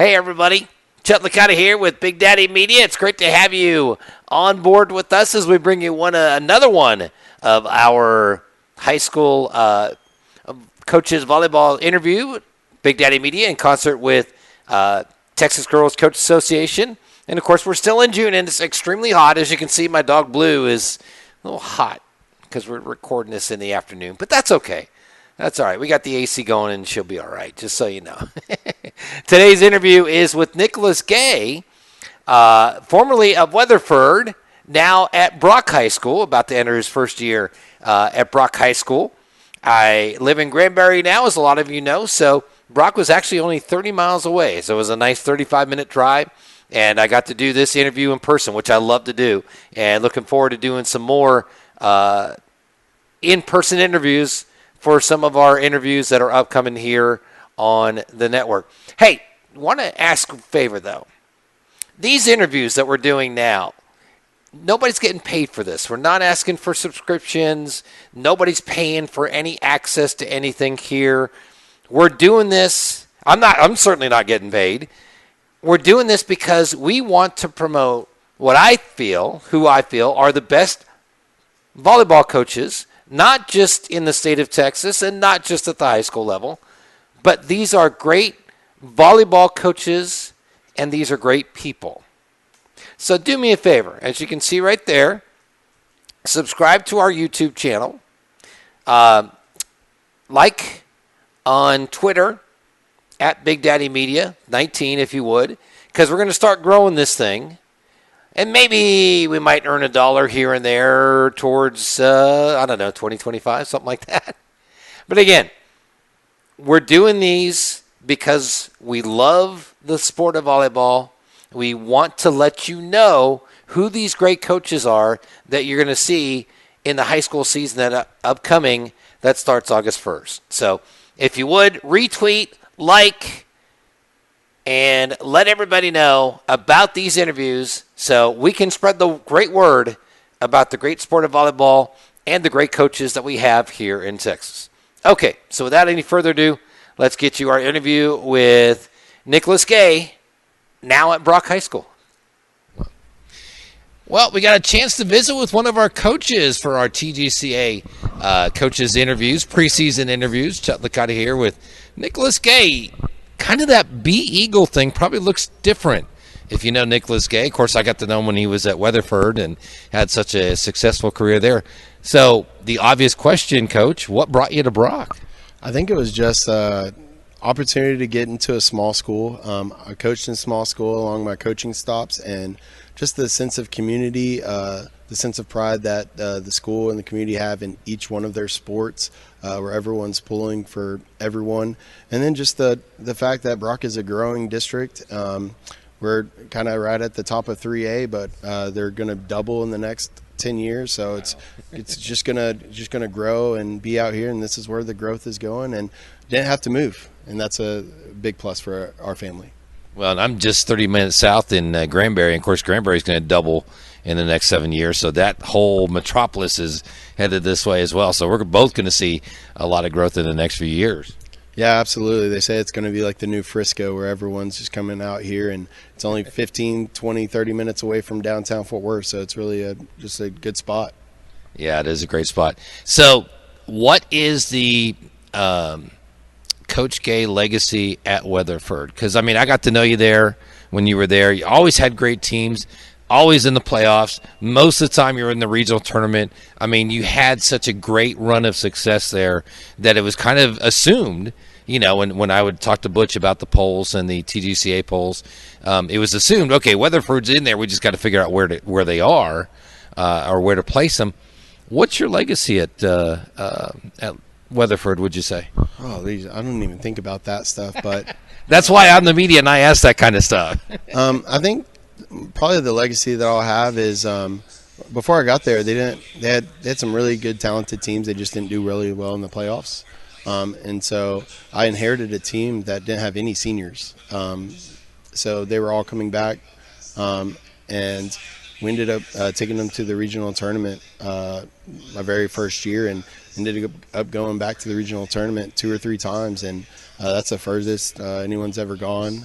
Hey, everybody. Chet Licata here with Big Daddy Media. It's great to have you on board with us as we bring you another one of our high school coaches volleyball interview. Big Daddy Media in concert with Texas Girls Coach Association. And, of course, we're still in June, and it's extremely hot. As you can see, my dog Blue is a little hot because we're recording this in the afternoon. But that's okay. That's all right. We got the AC going, and she'll be all right, just so you know. Today's interview is with Nicolas Gay, formerly of Weatherford, now at Brock High School, about to enter his first year at Brock High School. I live in Granbury now, as a lot of you know, so Brock was actually only 30 miles away, so it was a nice 35-minute drive, and I got to do this interview in person, which I love to do, and looking forward to doing some more in-person interviews for some of our interviews that are upcoming here on the network. Hey, want to ask a favor, though. These interviews that we're doing now, nobody's getting paid for this. We're not asking for subscriptions. Nobody's paying for any access to anything here. We're doing this. I'm certainly not getting paid. We're doing this because we want to promote who I feel are the best volleyball coaches, not just in the state of Texas and not just at the high school level, but these are great volleyball coaches and these are great people. So do me a favor. As you can see right there, subscribe to our YouTube channel. Like on Twitter, at Big Daddy Media, 19 if you would, because we're going to start growing this thing. And maybe we might earn $1 here and there towards, 2025, something like that. But again, we're doing these because we love the sport of volleyball. We want to let you know who these great coaches are that you're going to see in the high school season that upcoming that starts August 1st. So if you would, retweet, like, and let everybody know about these interviews so we can spread the great word about the great sport of volleyball and the great coaches that we have here in Texas. Okay, so without any further ado, let's get you our interview with Nicolas Gay, now at Brock High School. Well, we got a chance to visit with one of our coaches for our TGCA coaches interviews, preseason interviews. Chet Licata here with Nicolas Gay. Kind of that B-Eagle thing probably looks different if you know Nicolas Gay. Of course, I got to know him when he was at Weatherford and had such a successful career there. So the obvious question, Coach, what brought you to Brock? I think it was just opportunity to get into a small school. I coached in small school along my coaching stops, and just the sense of community, the sense of pride that the school and the community have in each one of their sports, where everyone's pulling for everyone. And then just the fact that Brock is a growing district. We're kind of right at the top of 3A, but they're going to double in the next 10 years. So it's just gonna grow and be out here, and this is where the growth is going, and didn't have to move. And that's a big plus for our family. Well, I'm just 30 minutes south in Granbury. And of course, Granbury is going to double in the next 7 years. So that whole metropolis is headed this way as well. So we're both going to see a lot of growth in the next few years. Yeah, absolutely. They say it's going to be like the new Frisco, where everyone's just coming out here, and it's only 15, 20, 30 minutes away from downtown Fort Worth. So it's really just a good spot. Yeah, it is a great spot. So what is the Coach Gay legacy at Weatherford? Because, I mean, I got to know you there when you were there. You always had great teams, always in the playoffs. Most of the time you were in the regional tournament. I mean, you had such a great run of success there that it was kind of assumed, you know, when I would talk to Butch about the polls and the TGCA polls, it was assumed, okay, Weatherford's in there. We just got to figure out where they are or where to place them. What's your legacy at Weatherford, would you say? Oh, I don't even think about that stuff, but that's why I'm the media and I ask that kind of stuff. I think probably the legacy that I'll have is before I got there, they had some really good, talented teams. They just didn't do really well in the playoffs, and so I inherited a team that didn't have any seniors. So they were all coming back, and we ended up taking them to the regional tournament my very first year, and ended up going back to the regional tournament 2 or 3 times, and that's the furthest anyone's ever gone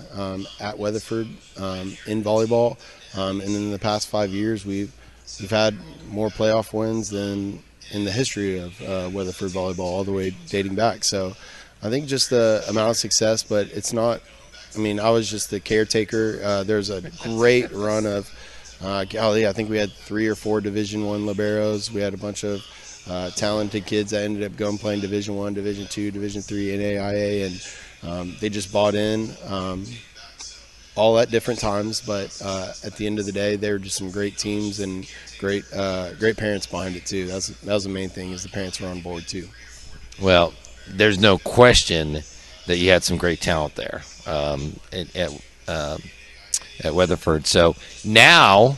at Weatherford in volleyball. And in the past 5 years, we've had more playoff wins than in the history of Weatherford volleyball, all the way dating back. So I think just the amount of success, but it's not. I mean, I was just the caretaker. There's a great run of, golly, I think we had 3 or 4 Division I liberos. We had a bunch of talented kids that ended up going playing Division I, Division II, Division III, NAIA, and they just bought in all at different times. But at the end of the day, they were just some great teams and great parents behind it too. That was the main thing, is the parents were on board too. Well, there's no question that you had some great talent there at Weatherford. So now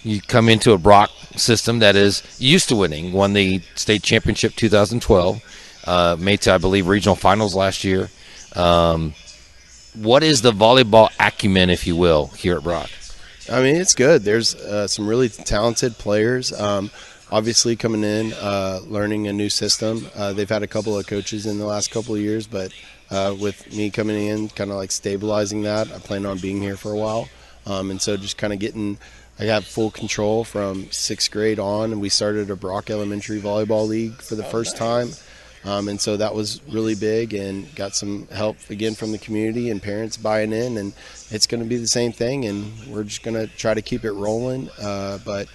you come into a Brock system that is used to winning, won the state championship 2012, made to, I believe, regional finals last year. What is the volleyball acumen, if you will, here at Brock? I mean, it's good. There's some really talented players. Obviously, coming in, learning a new system. They've had a couple of coaches in the last couple of years, but with me coming in, kind of like stabilizing that, I plan on being here for a while. And so just kind of I have full control from 6th grade on, and we started a Brock Elementary Volleyball League for the first time. And so that was really big, and got some help again from the community and parents buying in, and it's going to be the same thing, and we're just going to try to keep it rolling. But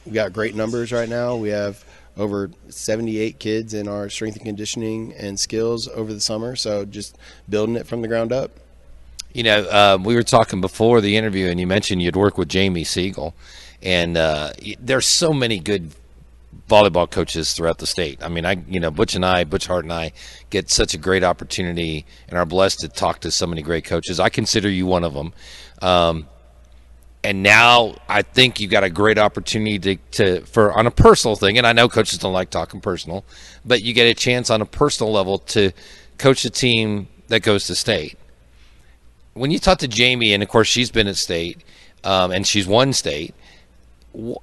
we got great numbers right now. We have over 78 kids in our strength and conditioning and skills over the summer, so just building it from the ground up. You know, we were talking before the interview, and you mentioned you'd work with Jamie Siegel, and there's so many good volleyball coaches throughout the state. I mean, Butch Hart and I get such a great opportunity and are blessed to talk to so many great coaches. I consider you one of them. And now I think you got a great opportunity for on a personal thing, and I know coaches don't like talking personal, but you get a chance on a personal level to coach a team that goes to state. When you talk to Jamie, and of course she's been at state, and she's won state,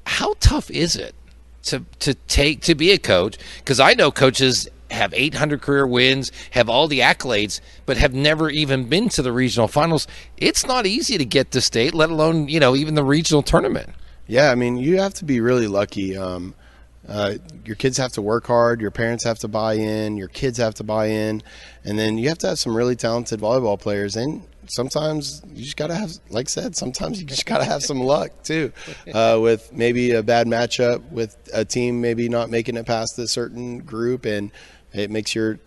how tough is it to be a coach? Because I know coaches have 800 career wins, have all the accolades, but have never even been to the regional finals. It's not easy to get to state, let alone, even the regional tournament. Yeah, I mean, you have to be really lucky. Your kids have to work hard, your parents have to buy in, your kids have to buy in, and then you have to have some really talented volleyball players. And sometimes you just got to have, like I said, sometimes you just got to have some luck too, with maybe a bad matchup with a team maybe not making it past a certain group, and it makes your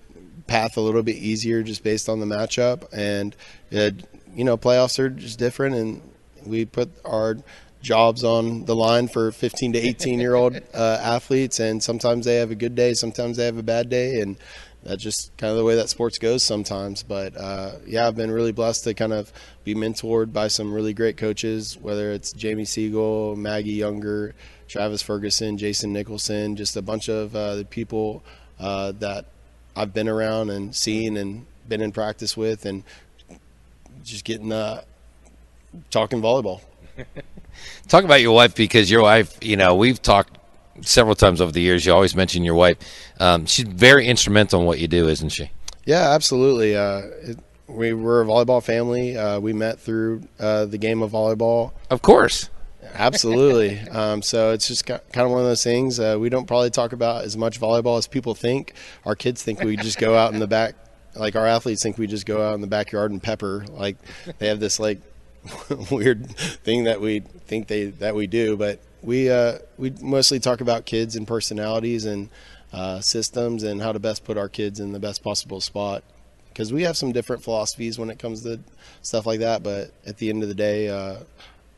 path a little bit easier just based on the matchup. And playoffs are just different, and we put our jobs on the line for 15 to 18-year-old athletes, and sometimes they have a good day, sometimes they have a bad day, and that's just kind of the way that sports goes sometimes. But I've been really blessed to kind of be mentored by some really great coaches, whether it's Jamie Siegel, Maggie Younger, Travis Ferguson, Jason Nicholson, just a bunch of the people that I've been around and seen and been in practice with, and just getting talking volleyball. Talk about your wife, because your wife, we've talked several times over the years. You always mention your wife. She's very instrumental in what you do, isn't she? Yeah, absolutely. We were a volleyball family. We met through the game of volleyball. Of course. Absolutely. So it's just kind of one of those things. We don't probably talk about as much volleyball as people think. Our kids think we just go out in the back, like our athletes think we just go out in the backyard and pepper. Like they have this like weird thing that we think that we do, but we mostly talk about kids and personalities and systems and how to best put our kids in the best possible spot, because we have some different philosophies when it comes to stuff like that. But at the end of the day,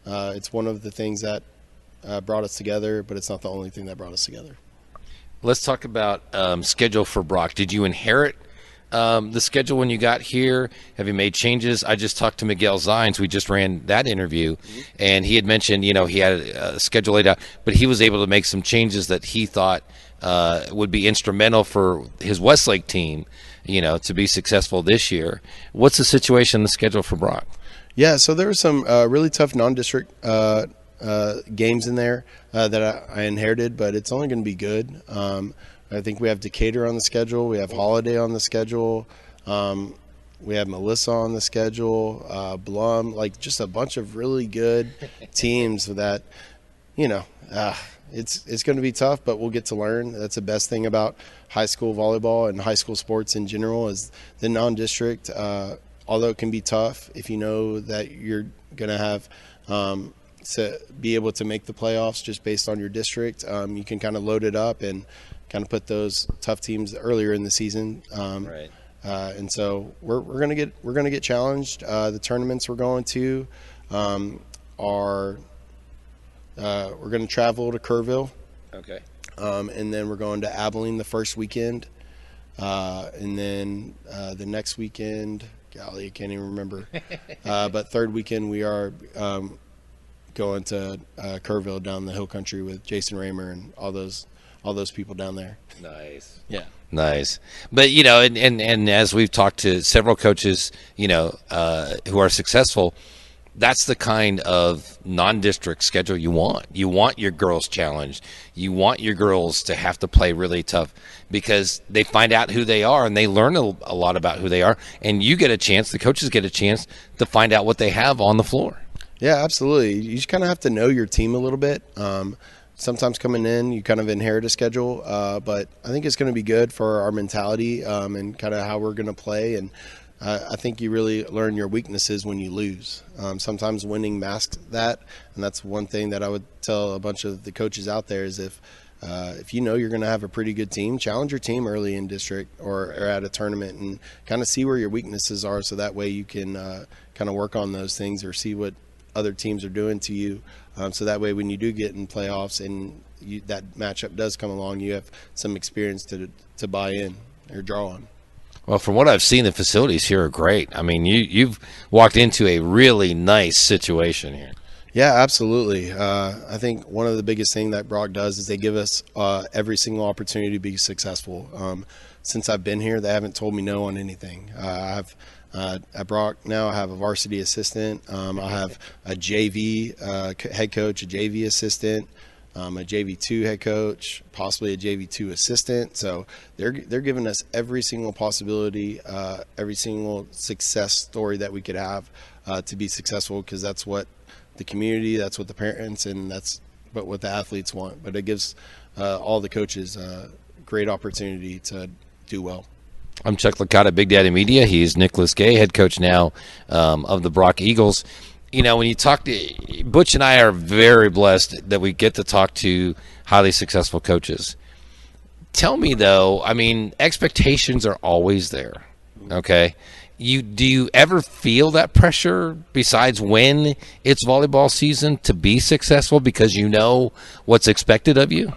it's one of the things that brought us together, but it's not the only thing that brought us together. Let's talk about schedule for Brock. Did you inherit the schedule when you got here? Have you made changes? I just talked to Miguel Zines. We just ran that interview, and he had mentioned, he had a schedule laid out, but he was able to make some changes that he thought would be instrumental for his Westlake team, to be successful this year. What's the situation in the schedule for Brock? Yeah, so there were some really tough non-district games in there that I inherited, but it's only going to be good. I think we have Decatur on the schedule. We have Holiday on the schedule. We have Melissa on the schedule, Blum, like just a bunch of really good teams that, it's going to be tough, but we'll get to learn. That's the best thing about high school volleyball and high school sports in general is the non-district, although it can be tough, if you know that you're going to have to be able to make the playoffs just based on your district, you can kind of load it up and kind of put those tough teams earlier in the season. Right. And so we're gonna get challenged. The tournaments we're going to are we're gonna travel to Kerrville. Okay. And then we're going to Abilene the first weekend, and then the next weekend, golly, I can't even remember. But third weekend we are going to Kerrville down the hill country with Jason Raymer and all those people down there. Nice. Yeah. Nice. But, and as we've talked to several coaches, who are successful, that's the kind of non-district schedule you want. You want your girls challenged. You want your girls to have to play really tough because they find out who they are and they learn a lot about who they are. And you get a chance, the coaches get a chance to find out what they have on the floor. Yeah, absolutely. You just kind of have to know your team a little bit. Sometimes coming in, you kind of inherit a schedule, but I think it's going to be good for our mentality and kind of how we're going to play. And I think you really learn your weaknesses when you lose. Sometimes winning masks that, and that's one thing that I would tell a bunch of the coaches out there is if you know you're going to have a pretty good team, challenge your team early in district or at a tournament and kind of see where your weaknesses are so that way you can kind of work on those things or see what other teams are doing to you. So that way when you do get in playoffs and that matchup does come along, you have some experience to buy in or draw on. Well, from what I've seen, the facilities here are great. I mean, you've walked into a really nice situation here. Yeah, absolutely. I think one of the biggest things that Brock does is they give us every single opportunity to be successful. Since I've been here, they haven't told me no on anything. At Brock now, I have a varsity assistant. I have a JV head coach, a JV assistant, a JV2 head coach, possibly a JV2 assistant. So they're giving us every single possibility, every single success story that we could have to be successful because that's what the community, that's what the parents, and that's what the athletes want. But it gives all the coaches a great opportunity to do well. I'm Chuck Licata, Big Daddy Media. He's Nicolas Gay, head coach now of the Brock Eagles. When you talk to Butch and I are very blessed that we get to talk to highly successful coaches. Tell me, though, expectations are always there, okay? Do you ever feel that pressure besides when it's volleyball season to be successful because you know what's expected of you?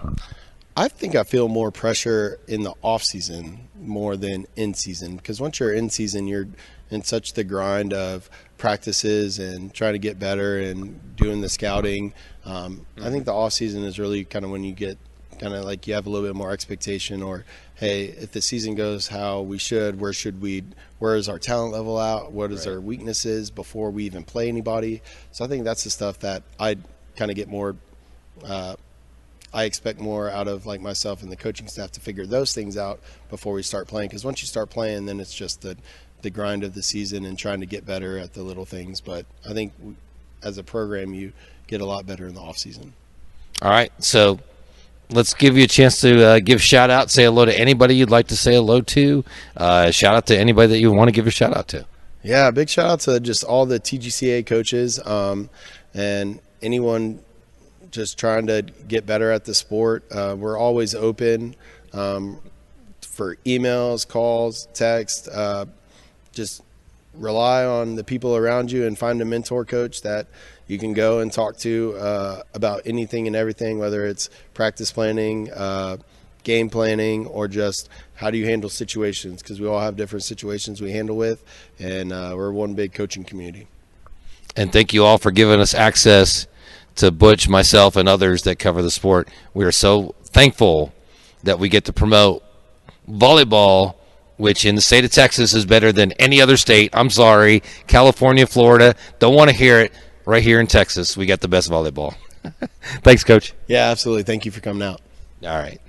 I think I feel more pressure in the off season more than in season because once you're in season, you're in such the grind of practices and trying to get better and doing the scouting. I think the off season is really kind of when you get kind of like you have a little bit more expectation or, hey, if the season goes how we should, where is our talent level at? What is our weaknesses before we even play anybody? So I think that's the stuff that I kind of get more I expect more out of like myself and the coaching staff to figure those things out before we start playing. Because once you start playing, then it's just the grind of the season and trying to get better at the little things. But I think as a program, you get a lot better in the off season. All right, so let's give you a chance to give shout out, say hello to anybody you'd like to say hello to. Shout out to anybody that you want to give a shout out to. Yeah, big shout out to just all the TGCA coaches and anyone just trying to get better at the sport. We're always open for emails, calls, text. Just rely on the people around you and find a mentor coach that you can go and talk to about anything and everything, whether it's practice planning, game planning, or just how do you handle situations, because we all have different situations we handle with, and we're one big coaching community. And thank you all for giving us access to Butch, myself, and others that cover the sport. We are so thankful that we get to promote volleyball, which in the state of Texas is better than any other state. I'm sorry, California, Florida, don't want to hear it. Right here in Texas, we got the best volleyball. Thanks, Coach. Yeah, absolutely. Thank you for coming out. All right.